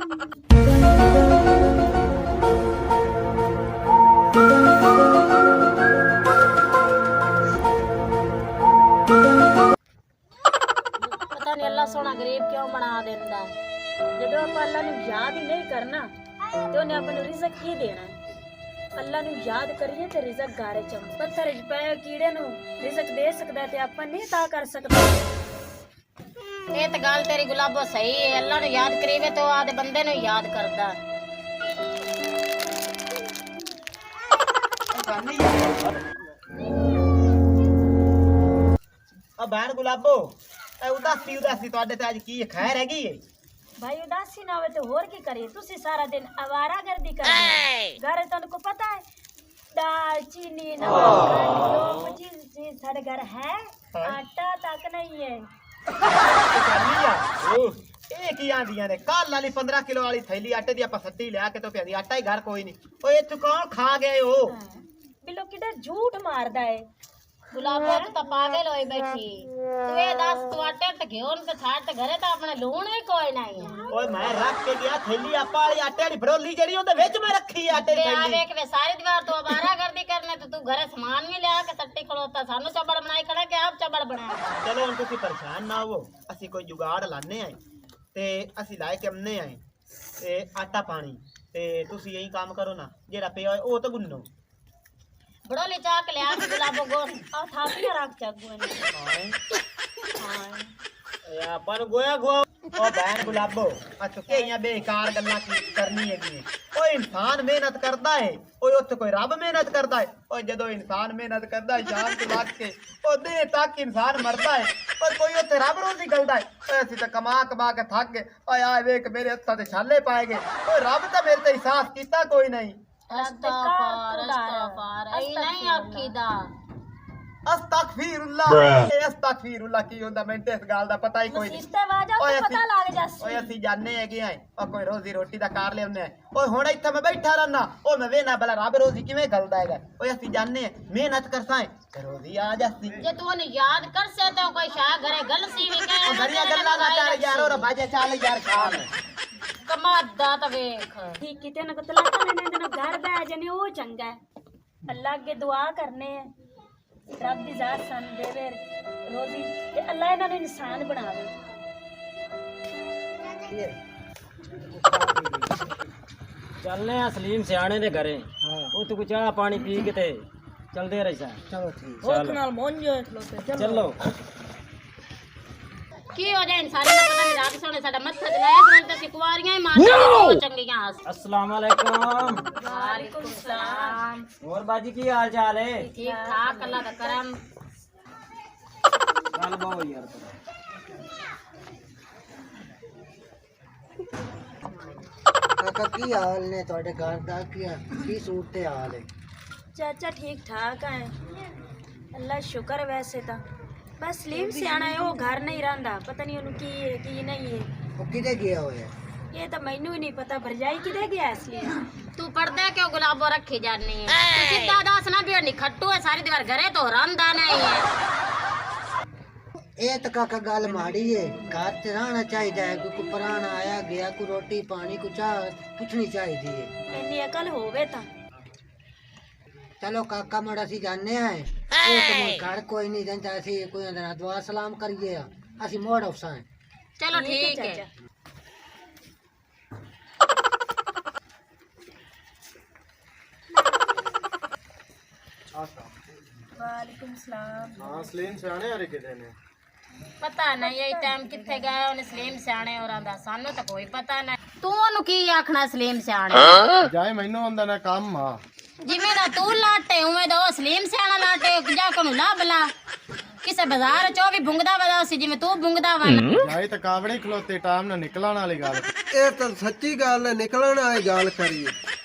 पता नहीं अल्लाह सोना गरीब क्यों बना देता है। जो आप अल्लाह ने याद ही नहीं करना तो उन्हें अपन रिजक ही देना है। अल्लाह ने याद करिए तो रिजक गारे चम पत्थर पे कीड़े नु रिजक दे सकता है ते अपन नहीं ता कर सकता। ये तो गल तेरी गुलाबो सही है। अल्लाह ने याद करीवे तो आदे बंदे ने याद करदा। बहन गुलाबो उदासी उदासी तुहाडे ते अज की खैर हैगी है? भाई उदासी ना होवे तो होर की करिए। तुसी सारा दिन आवारागर्दी करदे घर तनको पता है दाल चीनी नमक चीज सारे घर है आटा तक नहीं है। ਇਹ ਕੀ ਆਂਦੀਆਂ ਨੇ ਕੱਲ ਵਾਲੀ 15 ਕਿਲੋ ਵਾਲੀ ਥੈਲੀ ਆਟੇ ਦੀ ਆਪਾਂ ਸੱਟੀ ਲਿਆ ਕੇ ਤੋਂ ਪਿਆਦੀ ਆਟਾ ਹੀ ਘਰ ਕੋਈ ਨਹੀਂ। ਓਏ ਇੱਥੇ ਕੌਣ ਖਾ ਗਏ ਹੋ? ਬਿੱਲੋ ਕਿਡਾ ਝੂਠ ਮਾਰਦਾ ਏ। गुलाबो तू तो पागल होई बैठी। तू ये दस तू आटे ते घेऊन ते छाट ते घरे तो अपने लूण भी कोई नहीं है। ओए मैं रख के गया थैली आपा वाली आटे वाली भड़ोली जेड़ी ओदे विच मैं रखी आटे दी थैली। देख वे सारी दीवार तू आवारागर्दी करने तो तू घरे सामान भी लिया के सट्टी खड़ोता सानू चबड़ बनाई खड़ा के आप चबड़ बनाया। चलो हुण तुसी परेशान ना हो ਅਸੀਂ ਕੋਈ जुगाड़ लाने आए ते ਅਸੀਂ लाए के हमने आए ते आटा पानी ते तुसी यही काम करो ना जेड़ा पिया होए ओ तो गुन्नो बड़ोली चाक ले आके गुलाबो गोस आ थापी रख चागू ने। हां या पर गोया गो ओ बहन गुलाबो अच्छा के यहां बेकार गल्ला की करनी हैगी। ओ इंसान मेहनत करदा है ओए उत्थे कोई रब मेहनत करदा है। ओ जदों इंसान मेहनत करदा है जान से लग के ओ दे तक इंसान मरदा है और कोई उत्थे रब रोजी गलदा है। ओ असि तो कमा कमा के थक गए। ओए आ वेख मेरे हत्थां ते छाले पाए गए। ओ रब तो मेरे ते एहसास कीता कोई नहीं। नहीं आखीदा अस्तगफिरुल्लाह अस्तगफिरुल्लाह की होंदा मैं इस गल दा पता ही कोई नहीं। पता लग जासी ओए ਅਸੀਂ ਜਾਣੇ ਹੈਗੇ ਆਂ ਉਹ ਕੋਈ ਰੋਜ਼ੀ ਰੋਟੀ ਦਾ ਕਾਰ ਲਿਆਉਂਦੇ ਆ। ਓਏ ਹੁਣ ਇੱਥੇ ਮੈਂ ਬੈਠਾ ਰਹਿਣਾ ਉਹ ਮੈਂ ਵੇਨਾ ਬਲਾ ਰੱਬ ਰੋਜ਼ੀ ਕਿਵੇਂ ਗਲਦਾ ਹੈਗਾ। ਓਏ ਅਸੀਂ ਜਾਣੇ ਆ ਮਿਹਨਤ ਕਰਸਾਂ ਤੇ ਰੋਜ਼ੀ ਆ ਜਾਸੀ। ਜੇ ਤੂੰ ਉਹਨੂੰ ਯਾਦ ਕਰ ਸੇ ਤਾਂ ਕੋਈ ਸ਼ਾ ਘਰੇ ਗੱਲ ਸੀ ਵੀ ਕਹੇ ਘਰੀਆਂ ਗੱਲਾਂ ਦਾ ਕਰ ਯਾਰ ਉਹ ਬਾਜੇ ਚੱਲ ਯਾਰ ਖਾਣ ਕਮਾਦਾ ਤਾਂ ਵੇਖ ਠੀਕ ਕਿਤੇ ਨਾ ਕਤਲਾ ਨੇ ਨਾ ਘਰ ਬੈ ਜਨੇ ਉਹ ਚੰਗਾ ਹੈ। ਅੱਲਾ ਅੱਗੇ ਦੁਆ ਕਰਨੇ ਆ ਰੱਬ ਦੀ ਜ਼ਾਤ ਸਾਨੂੰ ਦੇਵੇ ਰੋਜ਼ੀ ਤੇ ਅੱਲਾ ਇਹਨਾਂ ਨੂੰ ਇਨਸਾਨ ਬਣਾਵੇ। चलने सलीम सियाने दे घरे उत्थे कुछ चाह पानी पी के ते चलदे रही। चलो ठीक ओख नाल मोंजो खलोते चलो की हो जाए इंसान ने पता नहीं रात सोने साडा मत्था जलाया सुन ते कुवारियां ही मार चंगियां हस। अस्सलाम वालेकुम। वालेकुम सलाम। और बाजी की हाल चाल है? ठीक ठाक अल्लाह दा करम। चल बहु यार काका की हाल ने ਤੁਹਾਡੇ ਘਰ ਦਾ ਕੀ ਸੂਟ ਤੇ ਹਾਲ ਹੈ? चाचा ठीक ठाक है अल्लाह शुक्र। वैसे तो बस सलीम से आना है वो घर नहीं रहा पता नहीं उन्हें की है की नहीं है। ਉਹ ਕਿਤੇ ਗਿਆ ਹੋਇਆ? ये तो मैनू ही नहीं पता भरजाई किधे गया इसलिए तू पढ़दा क्यों गुलाबो रखी जानी है सीधा दस ना भी नहीं खट्टू है सारी दीवार घरे तो रंदा नहीं है। ਇਹ ਤਾਂ ਕਾਕਾ ਗੱਲ ਮਾੜੀ ਹੈ। ਘਰ ਤੇ ਰਹਿਣਾ ਚਾਹੀਦਾ ਹੈ। ਕੋਈ ਪੁਰਾਣਾ ਆਇਆ ਗਿਆ ਕੋਈ ਰੋਟੀ ਪਾਣੀ ਕੋਈ ਚਾਹ ਪੁੱਛਣੀ ਚਾਹੀਦੀ ਹੈ। इन्नी अकल होवे ता ਚਲੋ ਕਾਕਾ ਮੜਾ ਅਸੀਂ ਜਾਣੇ ਆ ਉਹ ਤੇ ਘਰ ਕੋਈ ਨਹੀਂ ਜਾਂਦਾ ਅਸੀਂ ਕੋਈ ਅੰਦਰ ਦੁਆ ਸਲਾਮ ਕਰੀਏ ਅਸੀਂ ਮੋੜ ਉਸਾਂ। चलो ठीक है। वालेकुम सलाम। हां सलीम सियाने आ किथे ने पता नहीं यही टाइम किथे गए उन्हें सलीम सियाने और आंदा सानू तो कोई पता नहीं। तू ओनु की आखना सलीम सियाने ਜਾਏ ਮੈਨੂੰ ਹੁੰਦਾ ਨਾ ਕੰਮ ਆ जिवें दा तू लाटे उवें दा ओ सलीम सियाना लाटे जा कोनु ला बला किसे बाजार चो भी बुंगदा वदा सी जिवें तू बुंगदा वा। ਜਾਏ ਤਾਂ ਕਾਵੜੇ ਖਲੋਤੇ ਟਾਈਮ ਨਾਲ ਨਿਕਲਣ ਵਾਲੀ ਗੱਲ ਇਹ ਤਾਂ ਸੱਚੀ ਗੱਲ ਹੈ ਨਿਕਲਣ ਵਾਲੀ ਗੱਲ ਕਰੀਏ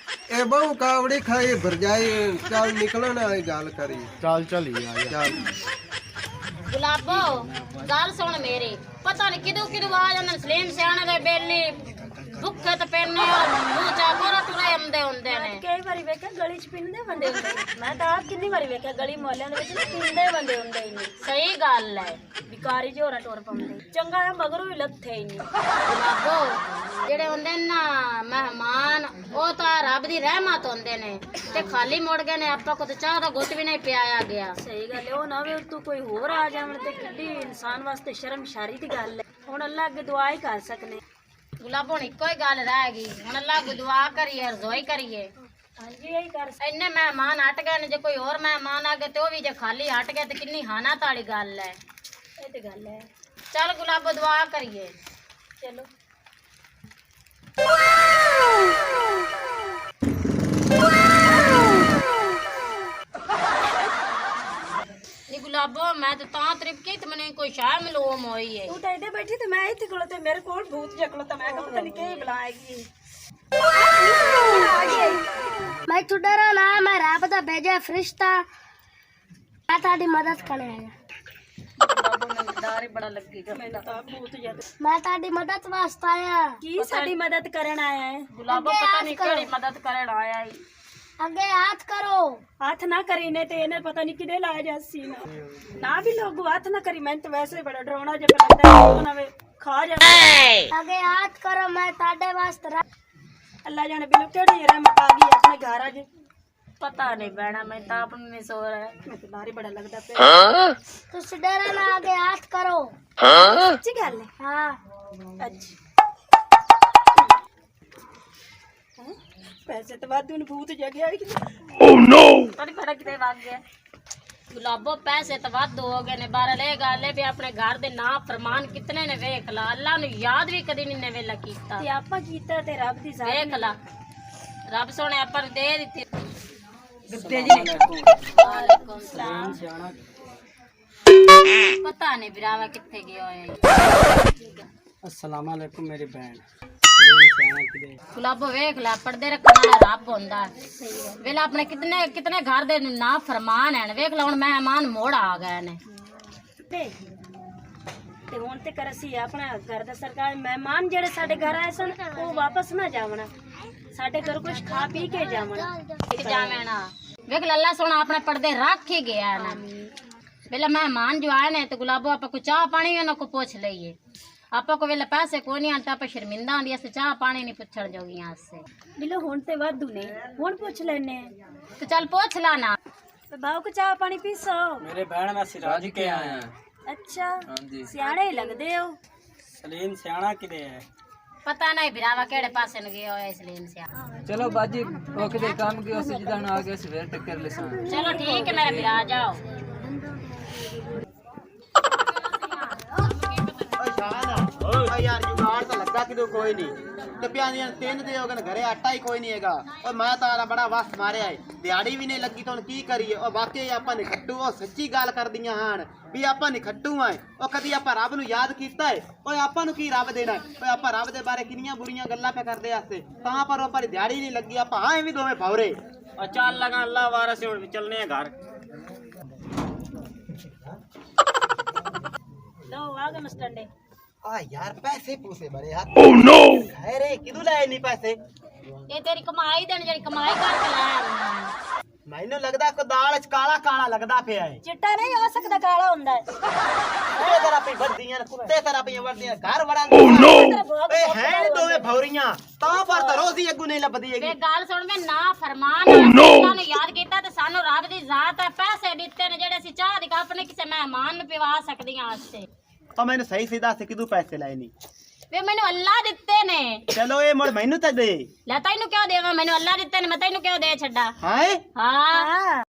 ਇਹ ਬਹੁ ਕਾਵੜੀ ਖਾਈ ਭਰਜਾਈ ਚੱਲ ਨਿਕਲਣ ਵਾਲੀ ਗੱਲ ਕਰੀਏ ਚੱਲ ਚੱਲੀ ਆ ਚੱਲ गुलाबो गल सुन मेरी पता नहीं किदू किदू आ जांदे सलीम सियाने दे बेली भुखे ते पेने और मुंह चा गोरा तुरे ਆਉਂਦੇ ਹੁੰਦੇ ਨੇ। ਕਈ ਵਾਰੀ ਵੇਖਿਆ ਗਲੀ 'ਚ ਪੀਂਦੇ ਬੰਦੇ ਹੁੰਦੇ ਨੇ। ਮੈਂ ਤਾਂ ਆਪ ਕਿੰਨੀ ਵਾਰੀ ਵੇਖਿਆ ਗਲੀ ਮੁਹੱਲਿਆਂ ਦੇ ਵਿੱਚ ਨਾ ਪੀਂਦੇ ਬੰਦੇ ਹੁੰਦੇ ਹੀ ਨਹੀਂ। ਸਹੀ ਗੱਲ ਹੈ ਵਿਕਾਰੀ ਜੋਰਾ ਟੋਰ ਪਾਉਂਦੇ ਚੰਗਾ ਹੈ ਮਗਰੋਂ ਵੀ ਲੱਥੇ ਹੀ ਨਹੀਂ। ਗੁਲਾਬੋ ਜਿਹੜੇ ਹੁੰਦੇ ਨੇ ਨਾ ਮਹਿਮਾਨ ਉਹ ਤਾਂ ਰੱਬ ਦੀ ਰਹਿਮਤ ਹੁੰਦੇ ਨੇ ਤੇ ਖਾਲੀ ਮੁੜ ਗਏ ਨੇ। ਆਪਾਂ ਕੋ ਤਾਂ ਚਾਹ ਦਾ ਗੁੱਟ ਵੀ ਨਹੀਂ ਪਿਆਇਆ ਗਿਆ। ਸਹੀ ਗੱਲ ਹੈ। ਉਹ ਨਾ ਵੇ ਤੂੰ ਕੋਈ ਹੋਰ ਆ ਜਾਵਣ ਤੇ ਕਿੱਡੀ ਇਨਸਾਨ ਵਾਸਤੇ ਸ਼ਰਮਸ਼ਾਰੀ ਦੀ ਗੱਲ ਹੈ। ਹੁਣ ਅੱਲਾ ਅੱਗੇ ਦੁਆ ਹੀ ਕਰ ਸਕਨੇ। ਗੁਲਾਬੋ ਹੁਣ ਇੱਕੋ ਹੀ ਗੱਲ ਰਹਿ ਗਈ, ਹੁਣ ਅੱਲਾ ਕੋ ਦੁਆ ਕਰੀਏ, ਰਜ਼ੋਈ ਕਰੀਏ। ਹਾਂਜੀ ਇਹੀ ਕਰ ਇੰਨੇ ਮਹਿਮਾਨ ਹਟ ਗਏ ਨੇ, ਜੇ ਕੋਈ ਹੋਰ ਮਹਿਮਾਨ ਆ ਗਏ ਤੇ ਉਹ ਵੀ ਜੇ ਖਾਲੀ ਹਟ ਗਏ ਤੇ ਕਿੰਨੀ ਹਾਨਾ ਤਾਲੀ ਗੱਲ ਹੈ। ਇਹ ਤੇ ਗੱਲ ਹੈ। ਚੱਲ ਗੁਲਾਬੋ ਦੁਆ ਕਰੀਏ। ਚਲੋ ਨੀ ਗੁਲਾਬੋ ਮੈਂ ਤਾਂ ਤ੍ਰਿਪਕੀ ਤੇ ਮੈਨੂੰ ਕੋਈ ਸ਼ਾਹ ਮਲੂਮ ਹੋਈ ਹੈ। ਤੂੰ ਤਾਂ ਇੱਥੇ ਬੈਠੀ ਤੇ ਮੈਂ ਇੱਥੇ ਕੋਲ ਤੇ ਮੇਰੇ ਕੋਲ ਭੂਤ ਜਕਲੋ ਤਾਂ ਮੈਂ ਪਤਾ ਨਹੀਂ ਕੀ ਬੁਲਾਏਗੀ। मैं तू डरा ना, मैं रब दा भेजा फरिश्ता, मैं ताड़ी मदद करने आया। ਬਾਬੂ ਮੈਨੂੰ ਡਰ ਹੀ ਬੜਾ ਲੱਗੇਗਾ। ਮੈਨੂੰ ਤਾਂ ਭੂਤ ਜਦ मैं ताड़ी मदद वास्ते आया। ਕੀ ਸਾਡੀ ਮਦਦ ਕਰਨ ਆਇਆ ਹੈ? ਗੁਲਾਬੋ ਪਤਾ ਨਹੀਂ ਕਿਹੜੀ ਮਦਦ ਕਰਨ ਆਇਆ ਹੈ। आगे हाथ करो। ਹੱਥ ਨਾ ਕਰੀ ਨੇ ਤੇ ਇਹਨੇ ਪਤਾ ਨਹੀਂ ਕਿਦੇ ਲਾਇਆ ਜਾਸੀ ਨਾ ਵੀ ਲੋਗੋ ਹੱਥ ਨਾ ਕਰੀ। ਮੈਂ ਤਾਂ ਵੈਸੇ ਬੜਾ ਡਰਾਉਣਾ ਜਿਹਾ ਲੱਗਦਾ ਹੈ। ਉਹ ਨਾ ਵੇ ਖਾ ਜਾ। आगे हाथ करो, मैं ताड़े वास्ते ਅੱਲਾ ਜਾਣੇ ਬਿਲੋ ਕਿਹੜੀ ਰਹਿਮਤ ਆ ਗਈ ਆਪਣੇ ਘਰ ਅੱਜ। ਪਤਾ ਨਹੀਂ ਬਹਿਣਾ ਮੈਂ ਤਾਂ ਆਪ ਨੂੰ ਨਹੀਂ ਸੋ ਰਿਹਾ। ਮੈਂ ਤਾਂ ਡਰ ਹੀ ਬੜਾ ਲੱਗਦਾ ਪਿਆ। तुस डरा ना, आगे हाथ करो। ਸੱਚੀ ਗੱਲ ਹੈ। हाँ ਅੱਛਾ ਪੈਸੇ ਤਾਂ ਵਾਧੂ ਨੂੰ ਭੂਤ ਜਗਿਆ ਕਿ ਤੁਹਾਡੀ ਬੜਾ ਕਿਤੇ ਵਗ ਗਿਆ। ਗੁਲਾਬੋ ਪੈਸੇ ਤਾਂ ਵੱਧ ਹੋ ਗਏ ਨੇ, ਬਾਹਰ ਇਹ ਗੱਲ ਹੈ ਵੀ ਆਪਣੇ ਘਰ ਦੇ ਨਾ ਫਰਮਾਨ ਕਿਤਨੇ ਨੇ ਵੇਖ ਲਾ। ਅੱਲਾ ਨੂੰ ਯਾਦ ਵੀ ਕਦੀ ਨਹੀਂ ਨੇ ਵੇਲਾ ਕੀਤਾ। ਤੇ ਆਪਾਂ ਕੀਤਾ ਤੇ ਰੱਬ ਦੀ ਜ਼ਾਤ ਵੇਖ ਲਾ ਰੱਬ ਸੋਹਣੇ ਆਪਾਂ ਨੂੰ ਦੇ ਦਿੱਤੀ। ਵਾਲੇਕੁਮ ਸਲਾਮ। ਪਤਾ ਨਹੀਂ ਬਿਰਾਵਾ ਕਿੱਥੇ ਗਿਆ ਹੋਇਆ। अस्सलाम वालेकुम मेरी बहन। ਗੁਲਾਬੋ ਵੇਖ ਲੈ ਪਰਦੇ ਰੱਖਣ ਵਾਲਾ ਰੱਬ ਹੁੰਦਾ ਹੈ। ਵੇਲਾ ਆਪਣੇ ਕਿਤਨੇ ਕਿਤਨੇ ਘਰ ਦੇ ਨਾ ਫਰਮਾਨ ਹਨ। ਵੇਖ ਲੈ ਹੁਣ ਮਹਿਮਾਨ ਮੋੜ ਆ ਗਏ ਨੇ। ਤੇ ਹੁਣ ਤੇ ਕਰ ਅਸੀਂ ਆਪਣਾ ਘਰ ਦਾ ਸਰਕਾਰ ਮਹਿਮਾਨ ਜਿਹੜੇ ਸਾਡੇ ਘਰ ਆਏ ਸਨ ਉਹ ਵਾਪਸ ਨਾ ਜਾਵਣ। ਸਾਡੇ ਘਰ ਕੁਝ ਖਾ ਪੀ ਕੇ ਜਾਵਣ। ਜਾਵੇਂ ਨਾ ਵੇਖ ਲੈ ਅੱਲਾ ਸੋਹਣਾ ਆਪਣੇ ਪਰਦੇ ਰੱਖ ਹੀ ਗਿਆ ਨਾ। ਵੇਲਾ ਮਹਿਮਾਨ ਜੋ ਆਏ ਨੇ ਤੇ ਗੁਲਾਬੋ ਆਪਾਂ ਕੋ ਚਾਹ ਪਾਣੀ ਵੀ ਉਹਨਾਂ ਕੋ ਪੁੱਛ ਲਈਏ। ਆਪਾਂ ਕੋ ਵੇਲੇ ਪੈਸੇ ਕੋਈ ਨਹੀਂ ਆਂਦਾ, ਆਪਾਂ ਸ਼ਰਮਿੰਦਾ ਆਂਦੀ ਅਸੀਂ ਚਾਹ ਪਾਣੀ ਨਹੀਂ ਪੁੱਛਣ ਜੋਗੀਆਂ ਅਸੀਂ। ਬਿਲੋ ਹੁਣ ਤੇ ਵਾਧੂ ਨੇ ਹੁਣ ਪੁੱਛ ਲੈਨੇ ਤੇ ਚੱਲ ਪੁੱਛ ਲਾ ਨਾ। ਤੇ ਬਾਉ ਕੋ ਚਾਹ ਪਾਣੀ ਪੀਸੋ। मेरे बहन मैं सिराज के आया। ਅੱਛਾ ਸਿਆਣੇ ਹੀ ਲੱਗਦੇ ਹੋ। सलीम सियाना किदे है? ਪਤਾ ਨਹੀਂ ਬਿਰਾਵਾ ਕਿਹੜੇ ਪਾਸੇ ਨੂੰ ਗਿਆ ਹੋਇਆ ਇਸ ਲਈ ਸਿਆ। ਚਲੋ ਬਾਜੀ ਉਹ ਕਿਤੇ ਕੰਮ ਗਿਆ ਸੀ ਜਿੱਦਾਂ ਆ ਗਿਆ ਸੀ ਫੇਰ ਟੱਕਰ ਲਿਸਾਂ। ਚਲੋ ਠੀਕ ਹੈ ਮੇਰੇ ਬਿਰਾ ਜਾਓ। ਓਏ ਸ਼ਾਨ ਓਏ ਯਾਰ ਜੁਗਾੜ ਤਾਂ ਲੱਗਾ ਕਿਦੋਂ ਕੋਈ ਨਹੀਂ ਤੇ ਪਿਆਦੀਆਂ ਤਿੰਨ ਦੇ ਹੋ ਗਏ ਘਰੇ ਆਟਾ ਹੀ ਕੋਈ ਨਹੀਂ ਹੈਗਾ। ਓਏ ਮੈਂ ਤਾਂ ਬੜਾ ਵਸ ਮਾਰਿਆ ਏ ਦਿਹਾੜੀ ਵੀ ਨਹੀਂ ਲੱਗੀ ਤਾਂ ਹੁਣ ਕੀ ਕਰੀਏ। ਉਹ ਵਾਕਈ ਆਪਾਂ ਨਿਖੱਟੂ ਉਹ ਸੱਚੀ ਗੱਲ ਕਰਦੀਆਂ ਹਨ ਵੀ ਆਪਾਂ ਨਿਖੱਟੂ ਆਏ। ਉਹ ਕਦੀ ਆਪਾਂ ਰੱਬ ਨੂੰ ਯਾਦ ਕੀਤਾ ਏ? ਓਏ ਆਪਾਂ ਨੂੰ ਕੀ ਰੱਬ ਦੇਣਾ? ਓਏ ਆਪਾਂ ਰੱਬ ਦੇ ਬਾਰੇ ਕਿੰਨੀਆਂ ਬੁਰੀਆਂ ਗੱਲਾਂ ਪੇ ਕਰਦੇ ਆਸਤੇ ਤਾਂ ਪਰ ਆਪਾਂ ਦੀ ਦਿਹਾੜੀ ਨਹੀਂ ਲੱਗੀ। ਆਪਾਂ ਆਏ ਵੀ ਦੋਵੇਂ ਭੌਰੇ। ਚੱਲ ਲਗਾ ਅੱਲਾ ਵਾਰਸ ਹੁਣ ਚੱਲਨੇ ਆ ਘਰ। ਲੋ ਆ ਗਏ ਮਸਟੰਡੇ। ਆ ਯਾਰ ਪੈਸੇ ਪੂਸੇ ਬੜੇ ਹੱਥ। ਓ ਨੋ ਹੈ ਰੇ ਕਿਦੋਂ ਲਾਏ ਨਹੀਂ ਪੈਸੇ? ਇਹ ਤੇਰੀ ਕਮਾਈ ਦੇਣ ਜਿਹੜੀ ਕਮਾਈ ਕਰਕੇ ਲਾਇਆ। ਮੈਨੂੰ ਲੱਗਦਾ ਕੋ ਦਾਲ ਚ ਕਾਲਾ ਕਾਲਾ ਲੱਗਦਾ ਪਿਆ ਏ। ਚਿੱਟਾ ਨਹੀਂ ਹੋ ਸਕਦਾ ਕਾਲਾ ਹੁੰਦਾ ਹੈ। ਇਹ ਤਰ੍ਹਾਂ ਪਈ ਵਰਦੀਆਂ ਨੇ ਕੁੱਤੇ ਤਰ੍ਹਾਂ ਪਈ ਵਰਦੀਆਂ ਘਰ ਵੜਾਂਗੇ। ਓ ਨੋ ਏ ਹੈ ਦੋਵੇਂ ਭੌਰੀਆਂ ਤਾਂ ਪਰ ਤਾਂ ਰੋਜ਼ੀ ਅੱਗੂ ਨਹੀਂ ਲੱਭਦੀ ਹੈਗੀ। ਵੇ ਗੱਲ ਸੁਣ ਮੈਂ ਨਾ ਫਰਮਾਨ ਅੱਲਾਹ ਨੂੰ ਯਾਦ ਕੀਤਾ ਤੇ ਸਾਨੂੰ ਰੱਬ ਦੀ ਜ਼ਾਤ ਹੈ। ਪੈਸੇ ਦਿੱਤੇ ਨੇ ਜਿਹੜੇ ਅਸੀਂ ਚਾਹ ਦੀ ਕੱਪ ਨੇ ਕਿਸੇ ਮਹਿਮਾਨ ਨੂੰ ਪਿਵਾ ਸਕਦੀਆਂ ਵਾਸਤੇ। ਉਹ ਮੈਨੂੰ ਸਹੀ ਸਿੱਧਾ ਸੇ ਕਿਦੋਂ ਪੈਸੇ ਲਾਏ ਨਹੀਂ? ਵੇ ਮੈਨੂੰ ਅੱਲਾਹ ਦਿੱਤੇ ਨੇ। ਚਲੋ ਇਹ ਮੁੜ ਮੈਨੂੰ ਤਾਂ ਦੇ। ਲੈ ਤੈਨੂੰ ਕਿਉਂ ਦੇਵਾਂ? ਮੈਨੂੰ ਅੱਲਾਹ ਦਿੱਤੇ ਨੇ ਮੈਂ ਤੈਨੂੰ ਕਿਉਂ ਦੇ ਛੱਡਾ? ਹਾਏ ਹਾਂ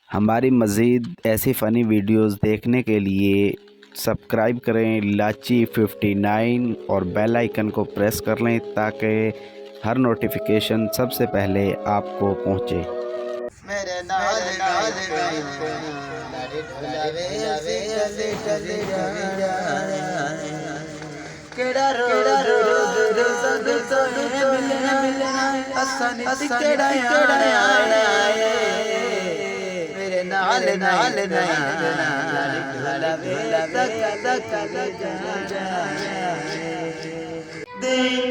हमारी मज़ीद ऐसी फ़नी वीडियोस देखने के लिए सब्सक्राइब करें लाची 59 और बेल आइकन को प्रेस कर लें ताकि हर नोटिफिकेशन सबसे पहले आपको पहुंचे। मेरे नाल नाल केड़ा रोज रोज रोज मिलना मिलना असा नहीं केड़ा आया नाल नाल नहीं